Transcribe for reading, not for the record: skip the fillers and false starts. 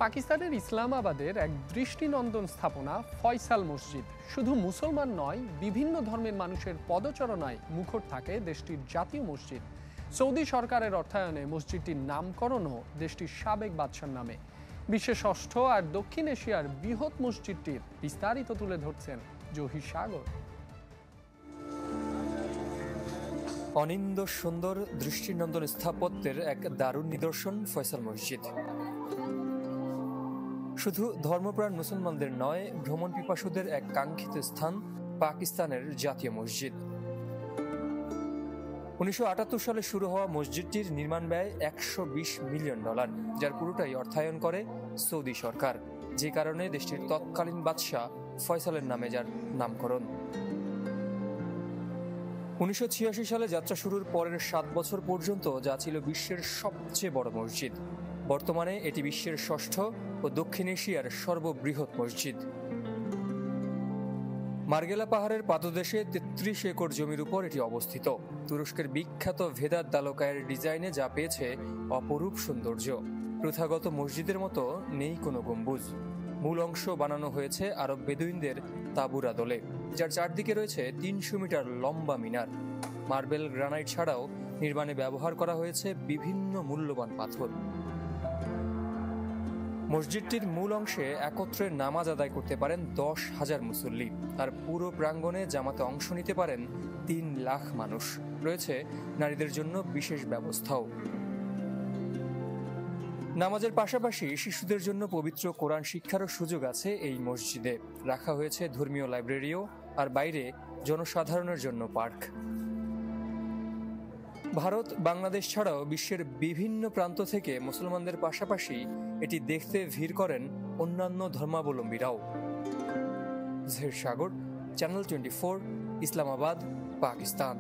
পাকিস্তানের ইসলামাবাদের এক দৃষ্টিনন্দন স্থাপনা ফয়সাল মসজিদ শুধু মুসলমান নয়, বিভিন্ন ধর্মের মানুষের পদচারণায় মুখর থাকে দেশটির জাতীয় মসজিদ। সৌদি সরকারের অর্থায়নে মসজিদটির নামকরণও দেশটির সাবেক বাদশার নামে। বিশ্বের ষষ্ঠ আর দক্ষিণ এশিয়ার বৃহৎ মসজিদটির বিস্তারিত তুলে ধরছেন জহির সাগর। অনিন্দ্য সুন্দর দৃষ্টিনন্দন স্থাপত্যের এক দারুণ নিদর্শন ফয়সাল মসজিদ। শুধু ধর্মপ্রাণ মুসলমানদের নয়, ভ্রমণ পিপাসুদের এক কাঙ্ক্ষিত স্থান পাকিস্তানের জাতীয় মসজিদ। 1978 সালে শুরু হওয়া মসজিদটির নির্মাণ ব্যয় $120 মিলিয়ন, যার পুরোটাই অর্থায়ন করে সৌদি সরকার, যে কারণে দেশটির তৎকালীন বাদশাহ ফয়সালের নামে যার নামকরণ। 1986 সালে যাত্রা শুরুর পরের 7 বছর পর্যন্ত যা ছিল বিশ্বের সবচেয়ে বড় মসজিদ। বর্তমানে এটি বিশ্বের ষষ্ঠ ও দক্ষিণ এশিয়ার সর্ববৃহৎ মসজিদ। মার্গেলা পাহাড়ের পাদদেশে 33 একর জমির উপর এটি অবস্থিত। তুরস্কের বিখ্যাত ভেদাত দালকায়ের ডিজাইনে যা পেয়েছে অপরূপ সৌন্দর্য। প্রথাগত মসজিদের মতো নেই কোনো গম্বুজ। মূল অংশ বানানো হয়েছে আরব বেদুইনদের তাঁবুর আদলে, যার চারদিকে রয়েছে 300 মিটার লম্বা মিনার। মার্বেল, গ্রানাইট ছাড়াও নির্মাণে ব্যবহার করা হয়েছে বিভিন্ন মূল্যবান পাথর। মসজিদটির মূল অংশে একত্রে নামাজ আদায় করতে পারেন 10,000 মুসল্লি, আর পুরো প্রাঙ্গণে জামাতে অংশ নিতে পারেন 3 লাখ মানুষ। রয়েছে নারীদের জন্য বিশেষ ব্যবস্থাও। নামাজের পাশাপাশি শিশুদের জন্য পবিত্র কোরআন শিক্ষারও সুযোগ আছে এই মসজিদে। রাখা হয়েছে ধর্মীয় লাইব্রেরিও, আর বাইরে জনসাধারণের জন্য পার্ক। ভারত, বাংলাদেশ ছাড়াও বিশ্বের বিভিন্ন প্রান্ত থেকে মুসলমানদের পাশাপাশি এটি দেখতে ভিড় করেন অন্যান্য ধর্মাবলম্বীরাও। জহির সাগর, চ্যানেল 24, ইসলামাবাদ, পাকিস্তান।